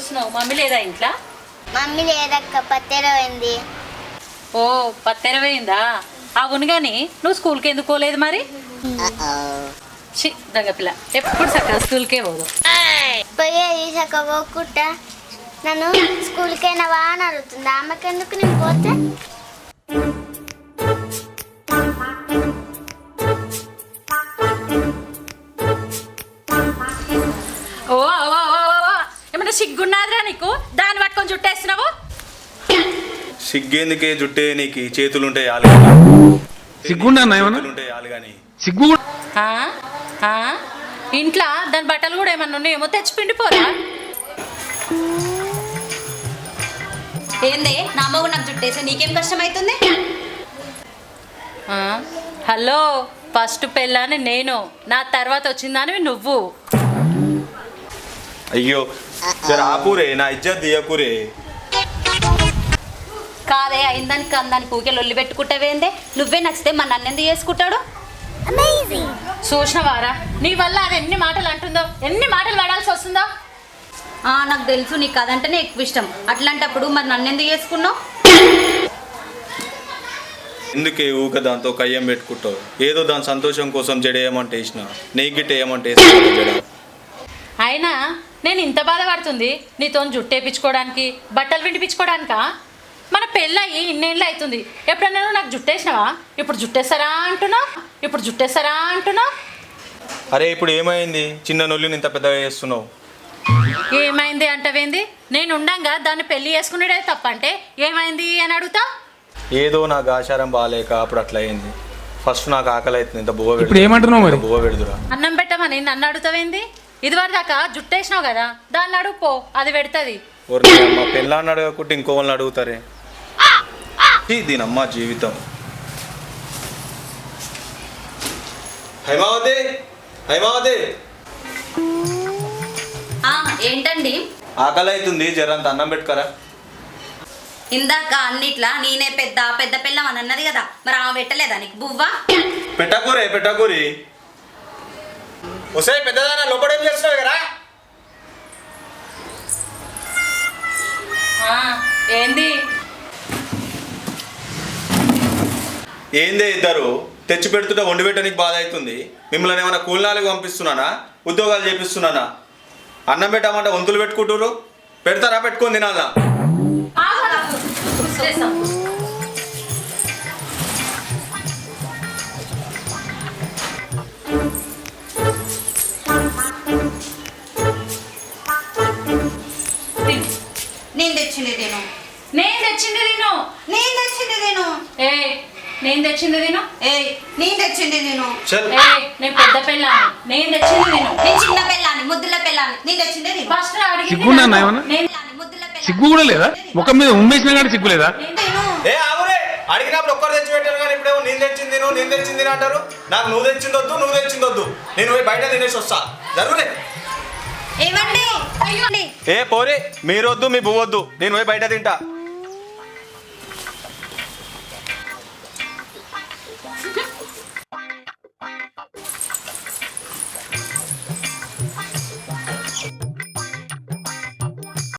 కూర్చున్నావు? మమ్మీ లేదా ఇంట్లో? మమ్మీ లేదక్క, పత్తెరవైంది. ఓ పత్తెరవైందా? అవును కానీ నువ్వు స్కూల్కి ఎందుకు పోలేదు మరి? దొంగపిల్ల ఎప్పుడు చక్కగా స్కూల్కే పోదు. పోయేది చక్క పోకుండా నన్ను స్కూల్కైనా వా అని అడుగుతుంది. ఆమెకెందుకు నేను పోతే? ఓ ఏమన్నా సిగ్గున్నాదిరా నీకు? దాన్ని పట్టుకొని చుట్టేస్తున్నావు. సిగ్గేందుకే జుట్టే నీకు? చేతులుంటే సిగ్గుండా సిగ్గు ఇంట్లో దాని బట్టలు కూడా ఏమన్నా ఉన్నాయేమో తెచ్చి పిండిపోరా. ఏందే నా అమ్మ నాకు చుట్టేసి నీకేం కష్టం అవుతుంది? హలో, ఫస్ట్ పెళ్ళాని నేను, నా తర్వాత వచ్చిందానివి నువ్వు. అయ్యో ఆపూరే, నా ఇజ్జత్ దియకూరే. కాదే అయిందానికి అందానికి ఊకే లొల్లి పెట్టుకుంటావేందే? నువ్వే నచ్చితే మా నన్ను ఎందుకు చేసుకుంటాడు? చూసినవారా నీ వల్ల అది ఎన్ని మాటలు అంటుందో, ఎన్ని మాటలు పడాల్సి వస్తుందో. నాకు తెలుసు నీకు అదంటేనే ఎక్కువ ఇష్టం. అట్లాంటప్పుడు మరి నన్ను ఎందుకు చేసుకున్నావు? ఎందుకే ఊక దాంతో కయ్యం పెట్టుకుంటావు? ఏదో దాని సంతోషం కోసం జడేయమంటే వేసిన, నెయ్యి గిట్ట వేయమంటే జడ. అయినా నేను ఇంత బాధపడుతుంది నీతో జుట్టేపించుకోవడానికి, బట్టలు విండిపించుకోవడానికా? మన పెళ్ళయి ఇన్నేళ్ళు అవుతుంది. ఎప్పుడన్నా నాకు జుట్టేసినావా? ఇప్పుడు జుట్టేస్తారా అంటున్నావు. అరే ఇప్పుడు ఏమైంది? చిన్న నొల్లిని ఇంత పెద్దగా చేస్తున్నావు. ఏమైంది అంటవేంది? నేను ఉండంగా దాన్ని పెళ్లి చేసుకునేదే తప్పంటే ఏమైంది అని అడుగుతా? ఏదో నాకు ఆచారం బాగాలేక అప్పుడు అట్లా అయింది. ఫస్ట్ నాకు ఆకలి అవుతుంది. ఇంత బువ్వ ఇప్పుడు ఏమంటున్నావు మరి? బువ్వ పెడుదురా. అన్నం పెట్టమని నన్ను అడుగుతావేంది? ఇదివరకు దాకా జుట్టేసినావు కదా, దాన్ని అడుగుపో, అది పెడుతుంది. మా పెళ్ళాన్ని అడగకుంటే ఇంకోళ్ళని అడుగుతారే. దీనమ్మ జీవితం. హైమావతి, హైమావతి, ఏంటండి? ఆకలి అవుతుంది, జరంత అన్నం పెట్టుకరా. ఇందాక అన్నిట్లా నేనే పెద్ద పిల్లం అని అన్నది కదా, మరి ఆమె పెట్టలేదా నీకు బువ్వ? పెట్టకూరి వస్తే పెద్దదానా లోపడేం చేస్తున్నావు కదా? ఏందే ఇద్దరు తెచ్చి పెడుతుంటే వండి పెట్టడానికి బాధ అవుతుంది. మిమ్మల్ని ఏమైనా కూలినాలకు పంపిస్తున్నానా, ఉద్యోగాలు చేపిస్తున్నానా? అన్నం పెట్టామంటే వంతులు పెట్టుకుంటారు. పెడతారా? పెట్టుకొని తినాలా? నేను తెచ్చింది తిను. నేను తెచ్చింది తిను. నేను తెచ్చింది తిను. నేను తెచ్చింది తిను. నేను తెచ్చింది తిను. నేను పెద్ద పిల్లాని, నేను తెచ్చింది తిను. నేను చిన్న పిల్లాని, ముద్దుల పిల్లాని, నేను తెచ్చింది తిను. ఫస్ట్ సిగ్గుండా సిగ్గు కూడా లేదా? ముఖం మీద ఉమ్మేసినా కానీ సిగ్గు లేదా? అడిగినప్పుడు ఒక్కరు తెచ్చి పెట్టారు కానీ ఇప్పుడేమో నేను తెచ్చింది అంటారు. నాకు నువ్వు తెచ్చిందొద్దు. నేను పోయి బయట తినేసి వస్తా. జరుగులే. ఏమండి? ఏ పోరే, మీరొద్దు, మీ బువ్వొద్దు. నేను పోయి బయట తింటా.